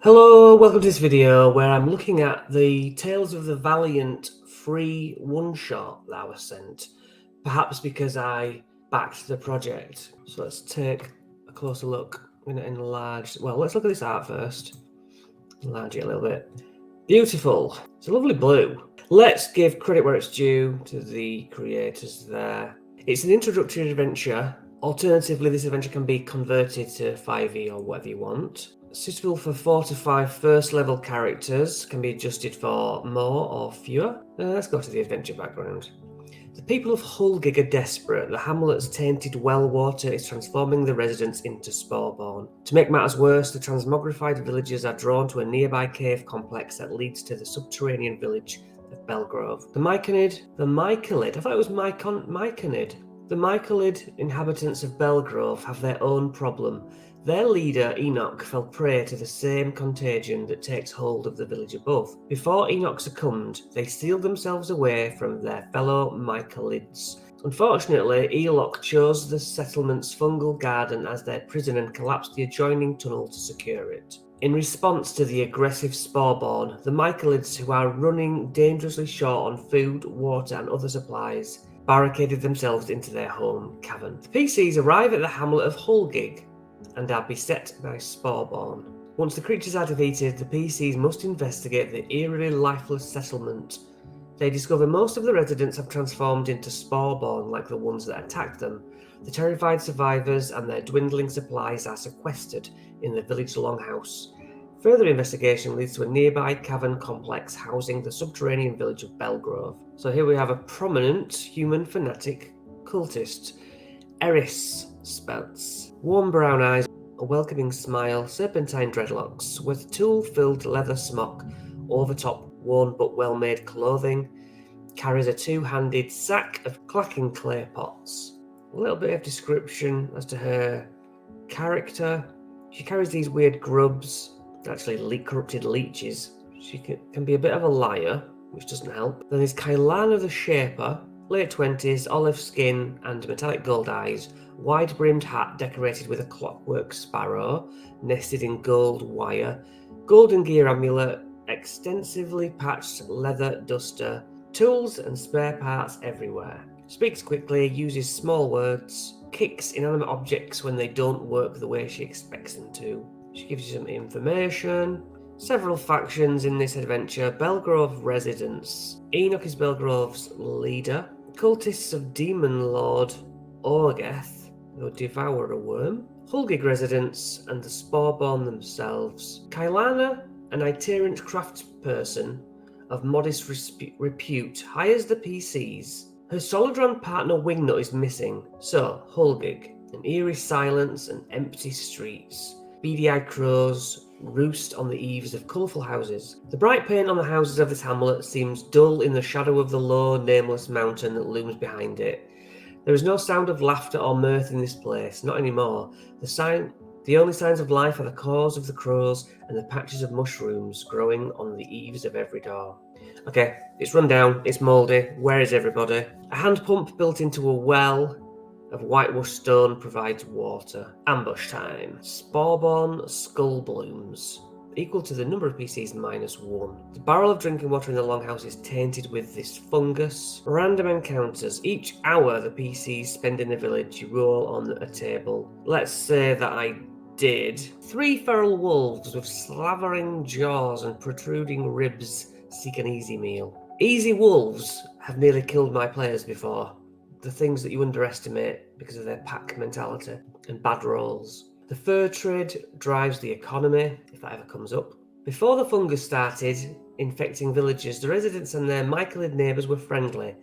Hello, welcome to this video where I'm looking at the Tales of the Valiant free one-shot that I was sent, perhaps because I backed the project. So let's take a closer look. I'm going to enlarge, well, let's look at this art first. Enlarge it a little bit. Beautiful. It's a lovely blue. Let's give credit where it's due to the creators there. It's an introductory adventure. Alternatively, this adventure can be converted to 5e or whatever you want. Suitable for 4 to 5 first level characters, can be adjusted for more or fewer. Let's go to the adventure background. The people of Hulgig are desperate. The hamlet's tainted well water is transforming the residents into Sporeborn. To make matters worse, the transmogrified villagers are drawn to a nearby cave complex that leads to the subterranean village of Belgrove. The Myconid, I thought it was Myconid. The Myconid inhabitants of Belgrove have their own problem. Their leader, Enoch, fell prey to the same contagion that takes hold of the village above. Before Enoch succumbed, they sealed themselves away from their fellow Mycalids. Unfortunately, Eloch chose the settlement's fungal garden as their prison and collapsed the adjoining tunnel to secure it. In response to the aggressive Sporeborn, the Mycalids, who are running dangerously short on food, water and other supplies, barricaded themselves into their home cavern. The PCs arrive at the hamlet of Hulgig and are beset by Sporeborn. Once the creatures are defeated, the PCs must investigate the eerily lifeless settlement. They discover most of the residents have transformed into Sporeborn like the ones that attacked them. The terrified survivors and their dwindling supplies are sequestered in the village longhouse. Further investigation leads to a nearby cavern complex housing the subterranean village of Belgrove. So here we have a prominent human fanatic cultist, Eris Speltz. Warm brown eyes, a welcoming smile, serpentine dreadlocks, with a tool-filled leather smock over top worn but well-made clothing, carries a two-handed sack of clacking clay pots. A little bit of description as to her character. She carries these weird grubs, actually corrupted leeches. She can be a bit of a liar, which doesn't help. Then there's Kailana the Shaper, late 20s, olive skin and metallic gold eyes, wide-brimmed hat decorated with a clockwork sparrow nested in gold wire, golden gear amulet, extensively patched leather duster, tools and spare parts everywhere. Speaks quickly, uses small words, kicks inanimate objects when they don't work the way she expects them to. She gives you some information. Several factions in this adventure. Belgrove residents. Enoch is Belgrove's leader. Cultists of Demon Lord Orgeth, who devour a worm. Hulgig residents and the Sporeborn themselves. Kailana, an itinerant craftsperson of modest repute, hires the PCs. Her Solodron partner Wingnut is missing, so Hulgig, an eerie silence and empty streets. Beady-eyed crows roost on the eaves of colourful houses. The bright paint on the houses of this hamlet seems dull in the shadow of the low, nameless mountain that looms behind it. There is no sound of laughter or mirth in this place, not anymore. The only signs of life are the caws of the crows and the patches of mushrooms growing on the eaves of every door. Okay, it's run down, it's mouldy. Where is everybody? A hand pump built into a well of whitewashed stone provides water. Ambush time. Sporeborn skull blooms, equal to the number of PCs -1. The barrel of drinking water in the longhouse is tainted with this fungus. Random encounters. Each hour the PCs spend in the village, you roll on a table. Let's say that I did. 3 feral wolves with slavering jaws and protruding ribs seek an easy meal. Easy wolves have nearly killed my players before. The things that you underestimate because of their pack mentality and bad rolls. The fur trade drives the economy, if that ever comes up. Before the fungus started infecting villagers, the residents and their Mycalid neighbours were friendly.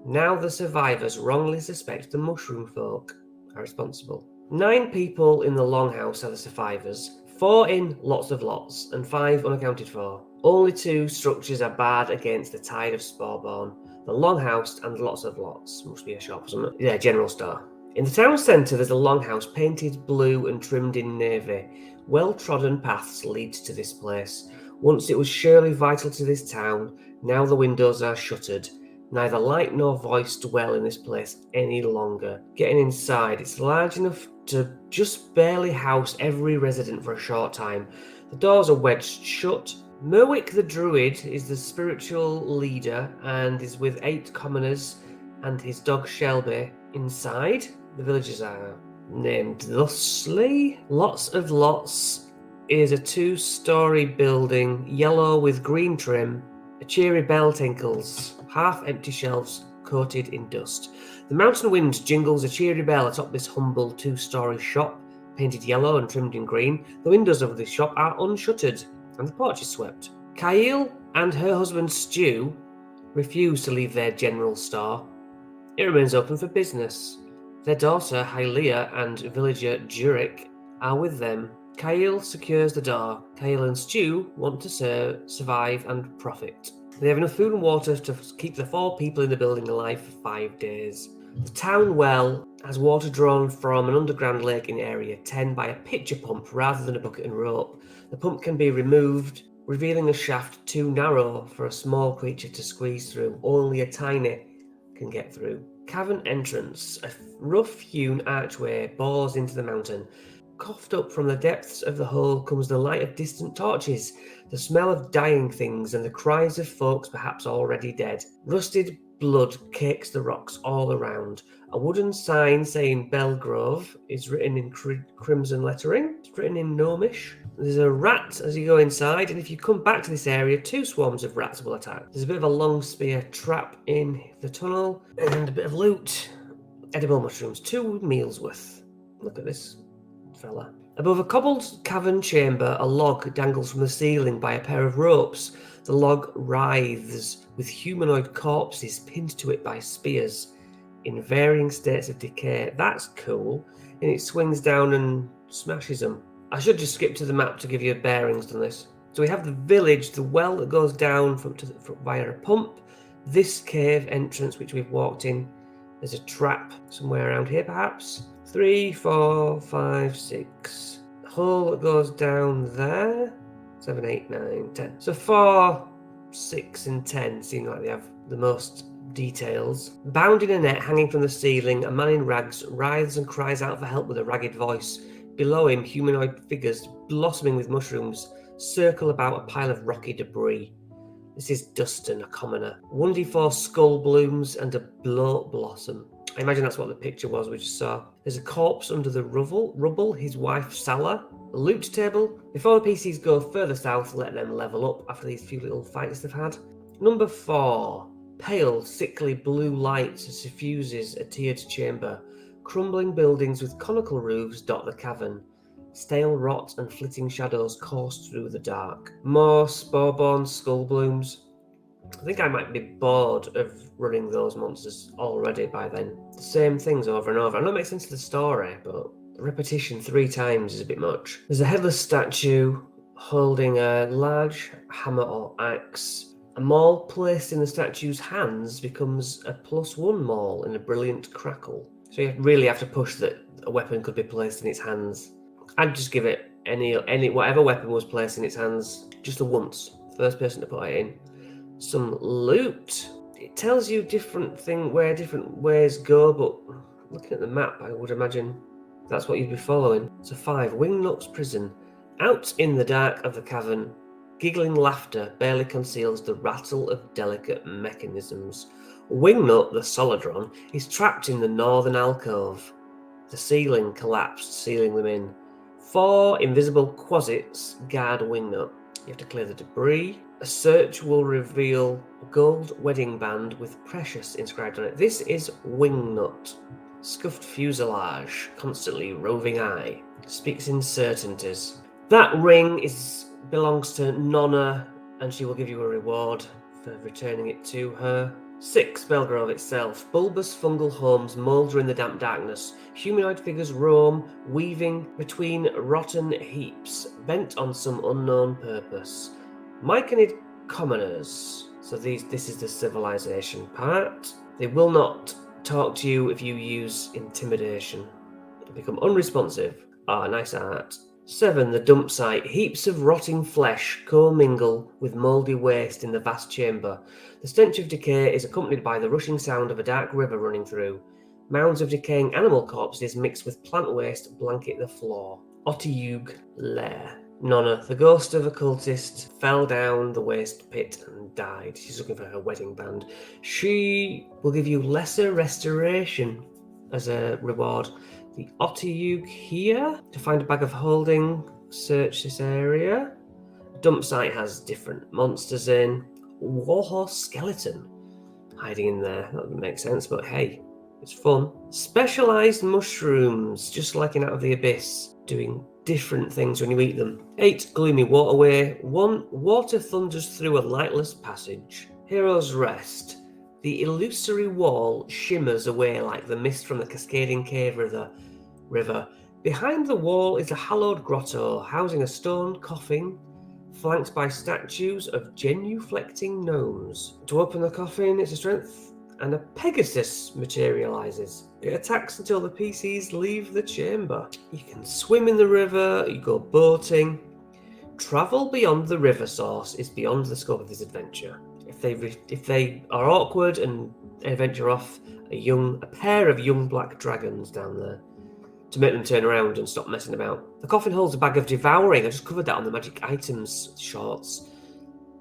Now the survivors wrongly suspect the mushroom folk are responsible. 9 people in the longhouse are the survivors, 4 in lots of lots, and 5 unaccounted for. Only 2 structures are barred against the tide of Sporeborn. The longhouse and lots of lots. Must be a shop or something. Yeah, general store. In the town centre, there's a longhouse painted blue and trimmed in navy. Well-trodden paths lead to this place. Once it was surely vital to this town, now the windows are shuttered. Neither light nor voice dwell in this place any longer. Getting inside, it's large enough to just barely house every resident for a short time. The doors are wedged shut. Merwick the Druid is the spiritual leader and is with 8 commoners and his dog Shelby inside. The villagers are named thusly. Lots of Lots is a 2-story building, yellow with green trim. A cheery bell tinkles, half-empty shelves coated in dust. The mountain wind jingles a cheery bell atop this humble 2-story shop, painted yellow and trimmed in green. The windows of the shop are unshuttered, and the porch is swept. Kyle and her husband Stu refuse to leave their general store. It remains open for business. Their daughter Hylia and villager Jurek are with them. Kyle secures the door. Kyle and Stu want to survive and profit. They have enough food and water to keep the 4 people in the building alive for 5 days. The town well has water drawn from an underground lake in Area 10 by a pitcher pump rather than a bucket and rope. The pump can be removed, revealing a shaft too narrow for a small creature to squeeze through. Only a tiny can get through. Cavern entrance. A rough-hewn archway bores into the mountain. Coughed up from the depths of the hole comes the light of distant torches, the smell of dying things, and the cries of folks perhaps already dead. Rusted blood cakes the rocks all around. A wooden sign saying Belgrove is written in crimson lettering. It's written in Gnomish. There's a rat as you go inside, and if you come back to this area, 2 swarms of rats will attack. There's a bit of a long spear trap in the tunnel, and a bit of loot. Edible mushrooms, 2 meals worth. Look at this fella. Above a cobbled cavern chamber, a log dangles from the ceiling by a pair of ropes. The log writhes with humanoid corpses pinned to it by spears in varying states of decay. That's cool. And it swings down and smashes them. I should just skip to the map to give you bearings on this. So we have the village, the well that goes down via a pump, this cave entrance which we've walked in. There's a trap somewhere around here perhaps. 3, 4, 5, 6. The hole that goes down there. 7, 8, 9, 10. So 4, 6, and 10 seem like they have the most details. Bound in a net hanging from the ceiling, a man in rags writhes and cries out for help with a ragged voice. Below him, humanoid figures blossoming with mushrooms circle about a pile of rocky debris. This is Dustin, a commoner. 1d4 skull blooms and a bloat blossom. I imagine that's what the picture was we just saw. There's a corpse under the rubble, his wife Salah. A loot table. Before the PCs go further south, let them level up after these few little fights they've had. Number 4. Pale, sickly blue light suffuses a tiered chamber. Crumbling buildings with conical roofs dot the cavern. Stale rot and flitting shadows course through the dark. More spore-born skull blooms. I think I might be bored of running those monsters already by then. The same things over and over. I know it makes sense to the story, but the repetition 3 times is a bit much. There's a headless statue holding a large hammer or axe. A maul placed in the statue's hands becomes a +1 maul in a brilliant crackle. So you really have to push that a weapon could be placed in its hands. I'd just give it any whatever weapon was placed in its hands just the once. First person to put it in. Some loot. It tells you where different ways go, but looking at the map, I would imagine that's what you'd be following. So 5, Wingnut's prison. Out in the dark of the cavern, giggling laughter barely conceals the rattle of delicate mechanisms. Wingnut, the Solodron, is trapped in the northern alcove. The ceiling collapsed, sealing them in. 4 invisible quasits guard Wingnut. You have to clear the debris. A search will reveal a gold wedding band with precious inscribed on it. This is Wingnut. Scuffed fuselage, constantly roving eye. Speaks in certainties. That ring belongs to Nonna, and she will give you a reward for returning it to her. 6, Belgrove itself. Bulbous fungal homes moulder in the damp darkness. Humanoid figures roam, weaving between rotten heaps, bent on some unknown purpose. Myconid commoners. So this is the civilization part. They will not talk to you if you use intimidation. They become unresponsive. Ah, nice art. 7. The dump site. Heaps of rotting flesh commingle with mouldy waste in the vast chamber. The stench of decay is accompanied by the rushing sound of a dark river running through. Mounds of decaying animal corpses mixed with plant waste blanket the floor. Otyugh Lair. Nonna, the ghost of a cultist, fell down the waste pit and died. She's looking for her wedding band. She will give you lesser restoration as a reward. The Otyugh here. To find a bag of holding, search this area. Dump site has different monsters in. Warhorse skeleton hiding in there. That would make sense, but hey, it's fun. Specialized mushrooms, just like in Out of the Abyss, doing different things when you eat them. 8. Gloomy waterway. 1. Water thunders through a lightless passage. Hero's Rest. The illusory wall shimmers away like the mist from the cascading cave of the river. Behind the wall is a hallowed grotto, housing a stone coffin, flanked by statues of genuflecting gnomes. To open the coffin, it's a strength, and a Pegasus materializes. It attacks until the PCs leave the chamber. You can swim in the river, you go boating. Travel beyond the river source is beyond the scope of this adventure. If they are awkward and adventure off, a pair of young black dragons down there to make them turn around and stop messing about. The coffin holds a bag of devouring. I just covered that on the magic items shorts.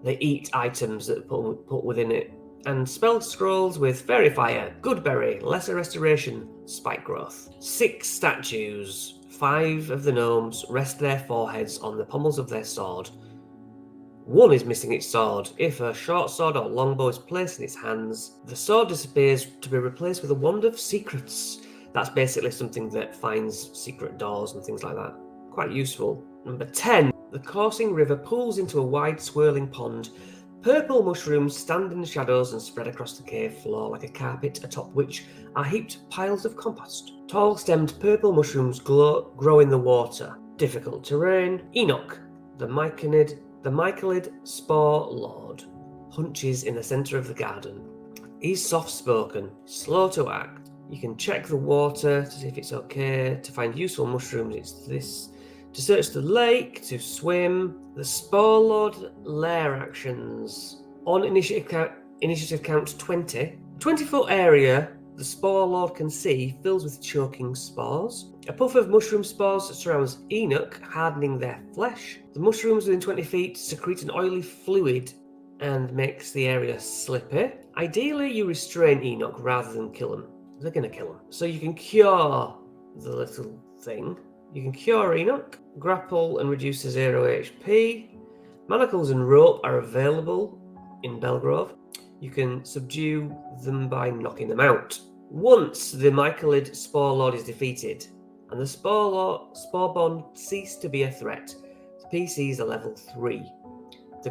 They eat items that are put within it. And spell scrolls with fairy fire, good berry, lesser restoration, spike growth. 6 statues. 5 of the gnomes rest their foreheads on the pommels of their sword. 1 is missing its sword. If a short sword or longbow is placed in its hands, the sword disappears to be replaced with a wand of secrets. That's basically something that finds secret doors and things like that. Quite useful. Number 10. The coursing river pools into a wide swirling pond. Purple mushrooms stand in the shadows and spread across the cave floor like a carpet, atop which are heaped piles of compost. Tall-stemmed purple mushrooms grow in the water. Difficult terrain. Enoch, the Mycalid Spore Lord, hunches in the centre of the garden. He's soft-spoken, slow to act. You can check the water to see if it's okay. To find useful mushrooms, it's this. To search the lake, to swim. The Spore Lord lair actions. On initiative count 20. 20-foot area the Spore Lord can see fills with choking spores. A puff of mushroom spores surrounds Enoch, hardening their flesh. The mushrooms within 20 feet secrete an oily fluid and makes the area slippy. Ideally, you restrain Enoch rather than kill him. They're going to kill him. So you can cure the little thing. You can cure Enoch, grapple and reduce to 0 HP. Manacles and rope are available in Belgrove. You can subdue them by knocking them out. Once the Mycalid Spore Lord is defeated, and the Sporebond cease to be a threat, the PCs are level 3. The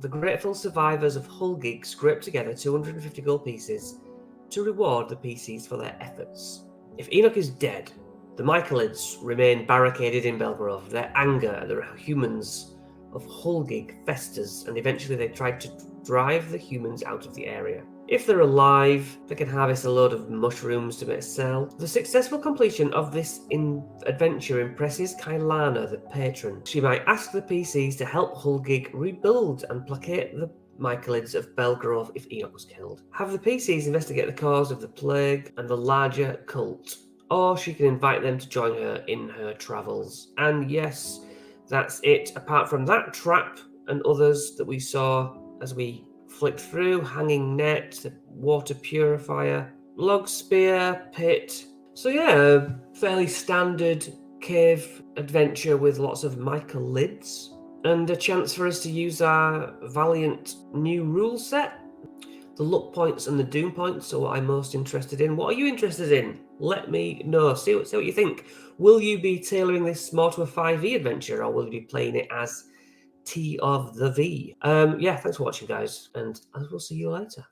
grateful survivors of Hulgig scrape together 250 gold pieces to reward the PCs for their efforts. If Enoch is dead, the Mycalids remain barricaded in Belgrove. Their anger at the humans of Hulgig festers, and eventually they try to drive the humans out of the area. If they're alive, they can harvest a load of mushrooms to make a sell. The successful completion of this adventure impresses Kailana, the patron. She might ask the PCs to help Hulgig rebuild and placate the Mycalids of Belgrove if Enoch was killed. Have the PCs investigate the cause of the plague and the larger cult. Or she can invite them to join her in her travels. And yes, that's it. Apart from that trap and others that we saw as we flicked through, hanging net, water purifier, log spear, pit. So yeah, fairly standard cave adventure with lots of Mycalids and a chance for us to use our Valiant new rule set. The luck points and the doom points are what I'm most interested in. What are you interested in? Let me know. See what you think. Will you be tailoring this more to a 5e adventure, or will you be playing it as ToV? Yeah, thanks for watching, guys, and I will see you later.